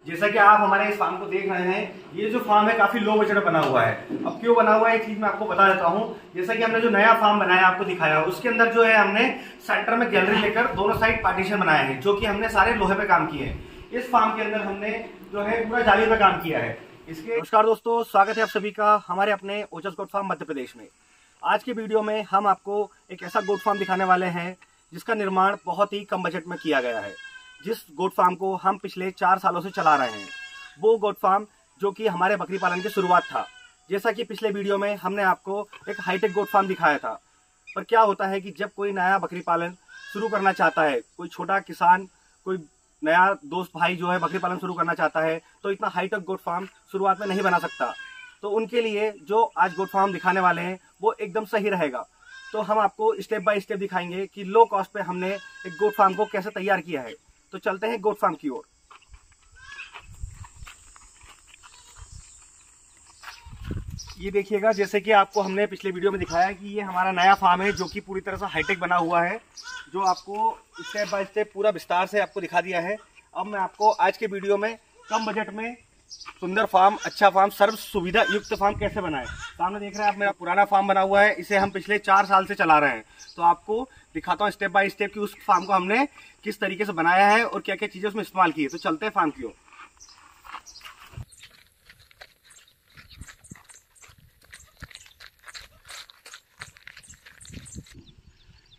जैसा कि आप हमारे इस फार्म को देख रहे हैं, ये जो फार्म है काफी लो बजट में बना हुआ है। अब क्यों बना हुआ है एक चीज मैं आपको बता देता हूँ। जैसा कि हमने जो नया फार्म बनाया आपको दिखाया, उसके अंदर जो है हमने सेंटर में गैलरी लेकर दोनों साइड पार्टीशन बनाए हैं, जो कि हमने सारे लोहे पे काम किए हैं। इस फार्म के अंदर हमने जो है पूरा जाली पे काम किया है। इसके नमस्कार दोस्तों, स्वागत है आप सभी का हमारे अपने ओजस गोट फार्म मध्य प्रदेश में। आज के वीडियो में हम आपको एक ऐसा गोट फार्म दिखाने वाले हैं जिसका निर्माण बहुत ही कम बजट में किया गया है। जिस गोट फार्म को हम पिछले 4 सालों से चला रहे हैं, वो गोट फार्म जो कि हमारे बकरी पालन की शुरुआत था। जैसा कि पिछले वीडियो में हमने आपको एक हाईटेक गोट फार्म दिखाया था, पर क्या होता है कि जब कोई नया बकरी पालन शुरू करना चाहता है, कोई छोटा किसान, कोई नया दोस्त भाई जो है बकरी पालन शुरू करना चाहता है, तो इतना हाईटेक गोट फार्म शुरुआत में नहीं बना सकता। तो उनके लिए जो आज गोट फार्म दिखाने वाले हैं वो एकदम सही रहेगा। तो हम आपको स्टेप बाय स्टेप दिखाएंगे कि लो कॉस्ट पे हमने एक गोट फार्म को कैसे तैयार किया है। तो चलते हैं गोट फार्म की ओर। ये देखिएगा, जैसे कि आपको हमने पिछले वीडियो में दिखाया कि ये हमारा नया फार्म है जो कि पूरी तरह से हाईटेक बना हुआ है, जो आपको स्टेप बाय स्टेप पूरा विस्तार से आपको दिखा दिया है। अब मैं आपको आज के वीडियो में कम बजट में सुंदर फार्म, अच्छा फार्म, सर्व सुविधा युक्त फार्म कैसे बनाए। सामने देख रहे हैं आप, मेरा पुराना फार्म बना हुआ है, इसे हम पिछले 4 साल से चला रहे हैं। तो आपको दिखाता हूँ स्टेप बाय स्टेप कि उस फार्म को हमने किस तरीके से बनाया है और क्या क्या चीजें उसमें इस्तेमाल की है। तो चलते हैं फार्म की ओर।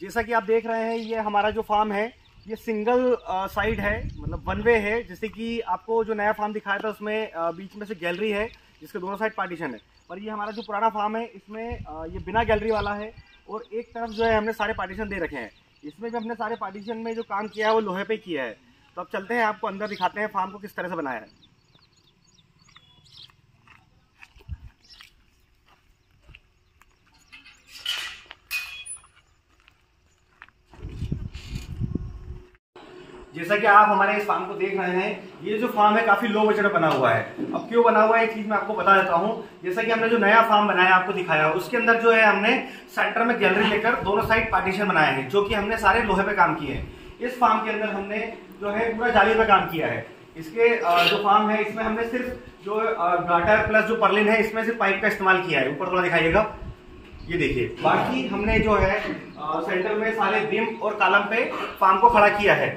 जैसा कि आप देख रहे हैं, ये हमारा जो फार्म है ये सिंगल साइड है, मतलब वन वे है। जैसे कि आपको जो नया फार्म दिखाया था उसमें बीच में से गैलरी है जिसके दोनों साइड पार्टीशन है, पर ये हमारा जो पुराना फार्म है इसमें ये बिना गैलरी वाला है और एक तरफ जो है हमने सारे पार्टीशन दे रखे हैं। इसमें जो हमने सारे पार्टीशन में जो काम किया है वो लोहे पे किया है। तो अब चलते हैं, आपको अंदर दिखाते हैं फार्म को किस तरह से बनाया है। जैसा कि आप हमारे इस फार्म को देख रहे हैं, ये जो फार्म है काफी लो बजट में बना हुआ है। अब क्यों बना हुआ है एक चीज मैं आपको बता देता हूँ। जैसा कि हमने जो नया फार्म बनाया आपको दिखाया, उसके अंदर जो है हमने सेंटर में गैलरी लेकर दोनों साइड पार्टीशन बनाए हैं, जो कि हमने सारे लोहे पे काम किए हैं। इस फार्म के अंदर हमने जो है पूरा जाली पे काम किया है। इसके जो फार्म है इसमें हमने सिर्फ जो गाटर प्लस जो पर्लिन है इसमें सिर्फ पाइप का इस्तेमाल किया है। ऊपर थोड़ा दिखाइएगा, ये देखिए। बाकी हमने जो है सेंटर में सारे बीम और कॉलम पे फार्म को खड़ा किया है।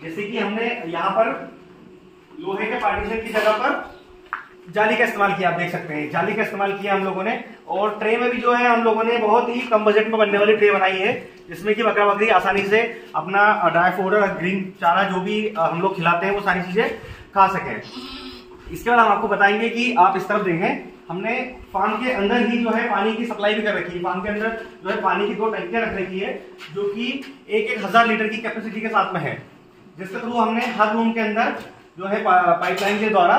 जैसे कि हमने यहाँ पर लोहे के पार्टीशन की जगह पर जाली का इस्तेमाल किया, आप देख सकते हैं जाली का इस्तेमाल किया हम लोगों ने। और ट्रे में भी जो है हम लोगों ने बहुत ही कम बजट में बनने वाली ट्रे बनाई है, जिसमें कि बकरा बकरी आसानी से अपना ड्राई पाउडर, ग्रीन चारा जो भी हम लोग खिलाते हैं वो सारी चीजें खा सकें। इसके बाद हम आपको बताएंगे कि आप इस तरफ देखें, हमने फार्म के अंदर ही जो है पानी की सप्लाई भी कर रखी है। फार्म के अंदर जो है पानी की 2 टंकियां रख रखी है, जो कि 1,000 लीटर की कैपेसिटी के साथ में है, जिसके थ्रू हमने हर रूम के अंदर जो है पाइपलाइन के द्वारा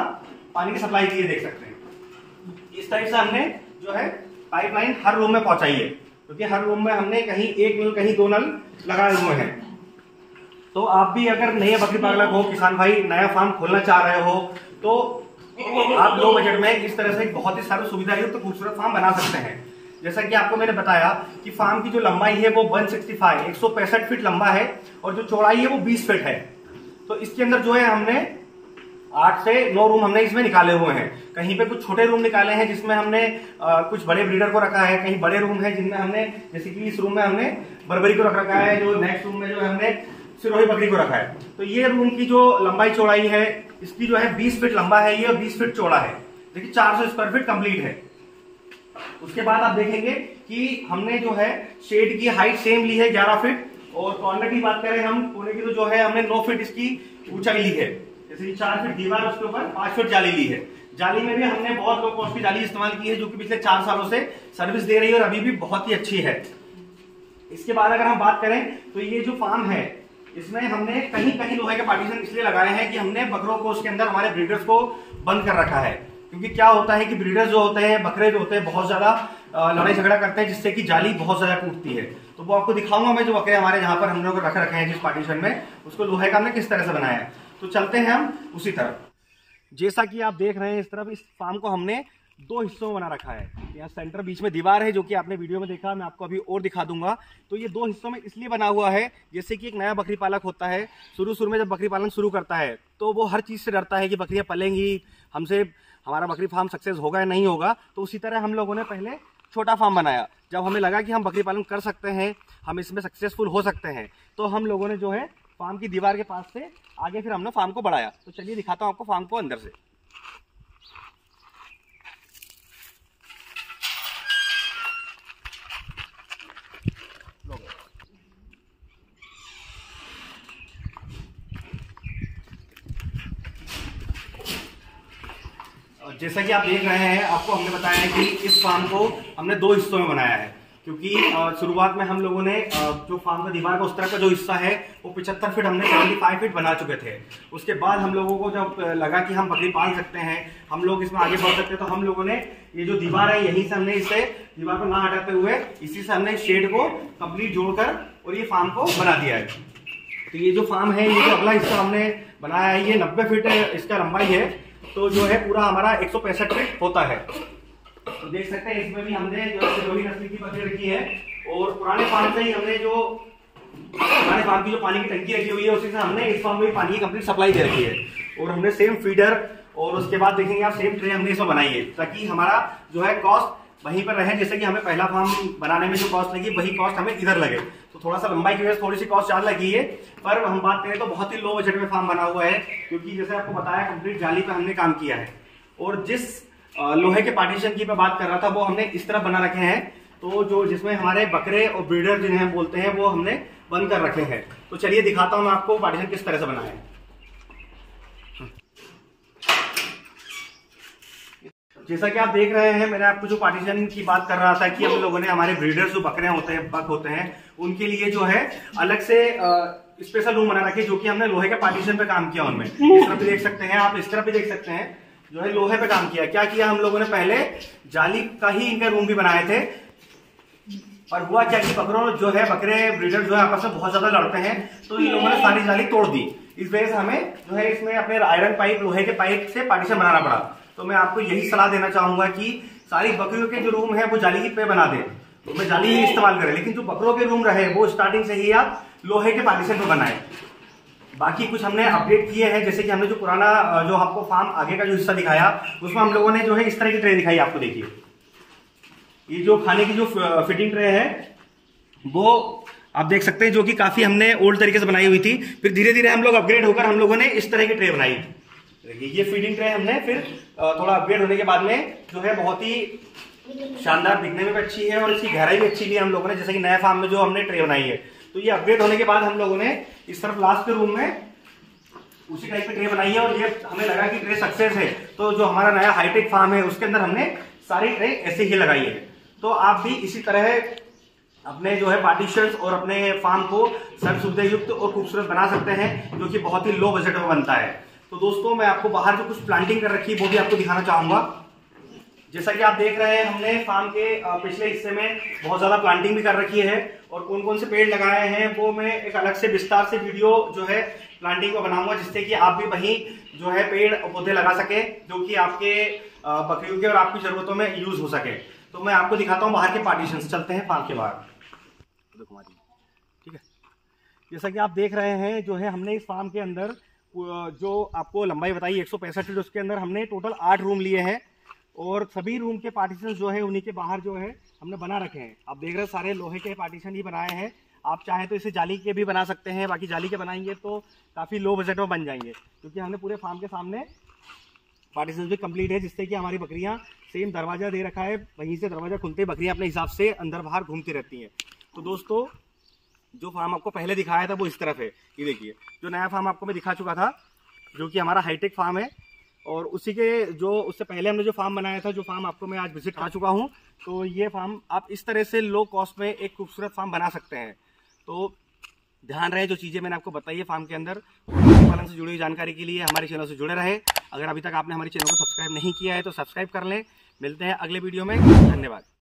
पानी की सप्लाई की है। देख सकते हैं इस टाइप से हमने जो है पाइपलाइन हर रूम में पहुंचाई है, क्योंकि हर रूम में हमने कहीं 1 नल कहीं 2 नल लगाए हुए हैं। तो आप भी अगर नए बकरी पालक हो, किसान भाई नया फार्म खोलना चाह रहे हो, तो आप लो बजट में इस तरह से बहुत ही सारी सुविधा युक्त खूबसूरत फार्म बना सकते हैं। जैसा कि आपको मैंने बताया कि फार्म की जो लंबाई है वो 165 फीट लंबा है और जो चौड़ाई है वो 20 फीट है। तो इसके अंदर जो है हमने 8 से 9 रूम हमने इसमें निकाले हुए हैं। कहीं पे कुछ छोटे रूम निकाले हैं जिसमें हमने कुछ बड़े ब्रीडर को रखा है, कहीं बड़े रूम है जिनमें हमने, जैसे कि इस रूम में हमने बर्बरी को रख रखा है, जो नेक्स्ट रूम में जो है हमने सिरोही बकरी को रखा है। तो ये रूम की जो लंबाई चौड़ाई है इसकी जो है 20 फीट लंबा है ये और 20 फीट चौड़ा है। देखिए 400 स्क्वायर फीट कंप्लीट है। उसके बाद आप देखेंगे कि हमने जो है शेड की हाइट सेम ली है 11 फीट, और कॉर्नर की बात करें हम कोने की, तो जो है हमने 9 फीट इसकी ऊंचाई ली है। जैसे कि 4 फीट दीवार, उसके ऊपर 5 फीट जाली ली है। जाली में भी हमने बहुत लो कॉस्ट की जाली इस्तेमाल की है, जो कि पिछले 4 सालों से सर्विस दे रही है और अभी भी बहुत ही अच्छी है। इसके बाद अगर हम बात करें तो ये जो फार्म है इसमें हमने कहीं कहीं लोहे के पार्टीशन इसलिए लगाए हैं कि हमने बकरों को उसके अंदर, हमारे ब्रीडर्स को बंद कर रखा है। क्योंकि क्या होता है कि ब्रीडर्स जो होते हैं, बकरे जो होते हैं, बहुत ज्यादा लड़ाई झगड़ा करते हैं, जिससे कि जाली बहुत ज्यादा टूटती है। तो वो आपको दिखाऊंगा मैं, जो बकरे हमारे जहां पर हम लोग रख रखे हैं जिस पार्टीशन में, उसको लोहे का हमने किस तरह से बनाया है। तो चलते हैं हम उसी तरफ। जैसा कि आप देख रहे हैं इस तरफ, इस फार्म को हमने दो हिस्सों में बना रखा है। यहाँ सेंटर बीच में दीवार है जो कि आपने वीडियो में देखा, मैं आपको अभी और दिखा दूंगा। तो ये दो हिस्सों में इसलिए बना हुआ है, जैसे कि एक नया बकरी पालक होता है, शुरू में जब बकरी पालन शुरू करता है तो वो हर चीज़ से डरता है कि बकरियाँ पलेंगी, हमसे हमारा बकरी फार्म सक्सेस होगा या नहीं होगा। तो उसी तरह हम लोगों ने पहले छोटा फार्म बनाया। जब हमें लगा कि हम बकरी पालन कर सकते हैं, हम इसमें सक्सेसफुल हो सकते हैं, तो हम लोगों ने जो है फार्म की दीवार के पास से आगे फिर हमने फार्म को बढ़ाया। तो चलिए दिखाता हूँ आपको फार्म को अंदर से। जैसा कि आप देख रहे हैं, आपको हमने बताया है कि इस फार्म को हमने दो हिस्सों में बनाया है, क्योंकि शुरुआत में हम लोगों ने जो फार्म का दीवार का उस तरह का जो हिस्सा है वो 75 फीट हमने 75 फीट बना चुके थे। उसके बाद हम लोगों को जब लगा कि हम बकरी पाल सकते हैं, हम लोग इसमें आगे बढ़ सकते हैं, तो हम लोगों ने ये जो दीवार है यहीं से हमने इसे दीवार को ना हटाते हुए इसी से हमने शेड को कंप्लीट जोड़कर और ये फार्म को बना दिया है। तो ये जो फार्म है, ये जो अगला हिस्सा हमने बनाया है, ये 90 फीट इसका लंबाई है। तो जो है पूरा हमारा 165 फीट होता है। तो देख सकते हैं इसमें भी हमने जो सिरोही नस्ल की बकरी रखी है, और पुराने फार्म से ही हमने जो पुराने फार्म की जो पानी की टंकी रखी हुई है उसी से हमने इस फार्म में पानी की कंप्लीट सप्लाई दे रखी है। और हमने सेम फीडर और उसके बाद देखेंगे आप सेम ट्रे हमने इसमें बनाई है, ताकि हमारा जो है कॉस्ट वहीं पर रहे। जैसे कि हमें पहला फार्म बनाने में जो कॉस्ट लगी वही कॉस्ट हमें इधर लगे। तो थोड़ा सा लंबाई की वजह से थोड़ी सी कॉस्ट ज्यादा लगी है, पर हम बात करें तो बहुत ही लो बजट में फार्म बना हुआ है, क्योंकि जैसे आपको बताया कंप्लीट जाली पे हमने काम किया है। और जिस लोहे के पार्टीशन की मैं बात कर रहा था वो हमने इस तरह बना रखे हैं, तो जो जिसमें हमारे बकरे और ब्रीडर जिन्हें हम बोलते हैं वो हमने बंद कर रखे हैं। तो चलिए दिखाता हूं मैं आपको पार्टीशन किस तरह से बनाया है। जैसा कि आप देख रहे हैं, मैंने आपको जो पार्टीशन की बात कर रहा था कि हम लोगों ने हमारे ब्रीडर्स जो बकरे होते हैं, बक होते हैं, उनके लिए जो है अलग से स्पेशल रूम बना रखे, जो कि हमने लोहे के पार्टीशन पे काम किया। उनमें इस तरफ भी देख सकते हैं आप, इस तरफ भी देख सकते हैं, जो है लोहे पे काम किया। क्या किया हम लोगों ने, पहले जाली का ही इनके रूम भी बनाए थे। और हुआ क्या कि बकरे ब्रीडर जो है आपस में बहुत ज्यादा लड़ते हैं, तो इन लोगों ने सारी जाली तोड़ दी। इस वजह से हमें जो है इसमें अपने आयरन पाइप, लोहे के पाइप से पार्टीशन बनाना पड़ा। तो मैं आपको यही सलाह देना चाहूंगा कि सारी बकरियों के जो रूम है वो जाली की पे बना दें, तो मैं जाली ही इस्तेमाल करें, लेकिन जो बकरों के रूम रहे वो स्टार्टिंग से ही आप लोहे के पार्टीशन पे बनाएं। बाकी कुछ हमने अपडेट किए हैं, जैसे कि हमने जो पुराना जो आपको फार्म आगे का जो हिस्सा दिखाया उसमें हम लोगों ने जो है इस तरह की ट्रे दिखाई। आपको देखिए, ये जो खाने की जो फिटिंग ट्रे है वो आप देख सकते हैं, जो कि काफी हमने ओल्ड तरीके से बनाई हुई थी। फिर धीरे धीरे हम लोग अपग्रेड होकर हम लोगों ने इस तरह की ट्रे बनाई। देखिए ये फीडिंग ट्रे हमने फिर थोड़ा अपग्रेड होने के बाद में जो है बहुत ही शानदार, दिखने में भी अच्छी है और इसकी गहराई भी अच्छी ली है हम लोगों ने, जैसे कि नए फार्म में जो हमने ट्रे बनाई है। तो ये अपग्रेड होने के बाद हम लोगों ने इस तरफ लास्ट के रूम में उसी टाइप की ट्रे बनाई है, और ये हमें लगा कि ट्रे सक्सेस है। तो जो हमारा नया हाईटेक फार्म है उसके अंदर हमने सारी ट्रे ऐसे ही लगाई है। तो आप भी इसी तरह अपने जो है पार्टीशंस और अपने फार्म को सर्व सुविधा युक्त और खूबसूरत बना सकते हैं, जो कि बहुत ही लो बजट में बनता है। तो दोस्तों, मैं आपको बाहर जो कुछ प्लांटिंग कर रखी है वो भी आपको दिखाना चाहूंगा। जैसा कि आप देख रहे हैं, हमने फार्म के पिछले हिस्से में बहुत ज्यादा प्लांटिंग भी कर रखी है, और कौन कौन से पेड़ लगाए हैं वो मैं एक अलग से विस्तार से वीडियो जो है प्लांटिंग को बनाऊंगा, जिससे कि आप भी वहीं जो है पेड़ पौधे लगा सके, जो कि आपके बकरियों के और आपकी जरूरतों में यूज हो सके। तो मैं आपको दिखाता हूँ बाहर के पार्टीशन। चलते हैं फार्म के बाहर। ठीक है, जैसा कि आप देख रहे हैं, जो है हमने इस फार्म के अंदर जो आपको लंबाई बताई 165 फीट, उसके अंदर हमने टोटल 8 रूम लिए हैं, और सभी रूम के पार्टीशन जो है उन्हीं के बाहर जो है हमने बना रखे हैं। आप देख रहे हैं सारे लोहे के पार्टीशन ही बनाए हैं। आप चाहें तो इसे जाली के भी बना सकते हैं, बाकी जाली के बनाएंगे तो काफ़ी लो बजट में बन जाएंगे, क्योंकि हमने पूरे फार्म के सामने पार्टीशन भी कंप्लीट है, जिससे कि हमारी बकरियां सेम दरवाजा दे रखा है, वहीं से दरवाजा खुलते बकरियां अपने हिसाब से अंदर बाहर घूमती रहती हैं। तो दोस्तों, जो फार्म आपको पहले दिखाया था वो इस तरफ है। ये देखिए, जो नया फार्म आपको मैं दिखा चुका था, जो कि हमारा हाईटेक फार्म है, और उसी के जो उससे पहले हमने जो फार्म बनाया था, जो फार्म आपको मैं आज विजिट कर चुका हूं, तो ये फार्म आप इस तरह से लो कॉस्ट में एक खूबसूरत फार्म बना सकते हैं। तो ध्यान रहे, जो चीज़ें मैंने आपको बताई है फार्म के अंदर, पालन से जुड़ी हुई जानकारी के लिए हमारे चैनल से जुड़े रहे। अगर अभी तक आपने हमारे चैनल को सब्सक्राइब नहीं किया है तो सब्सक्राइब कर लें। मिलते हैं अगले वीडियो में, धन्यवाद।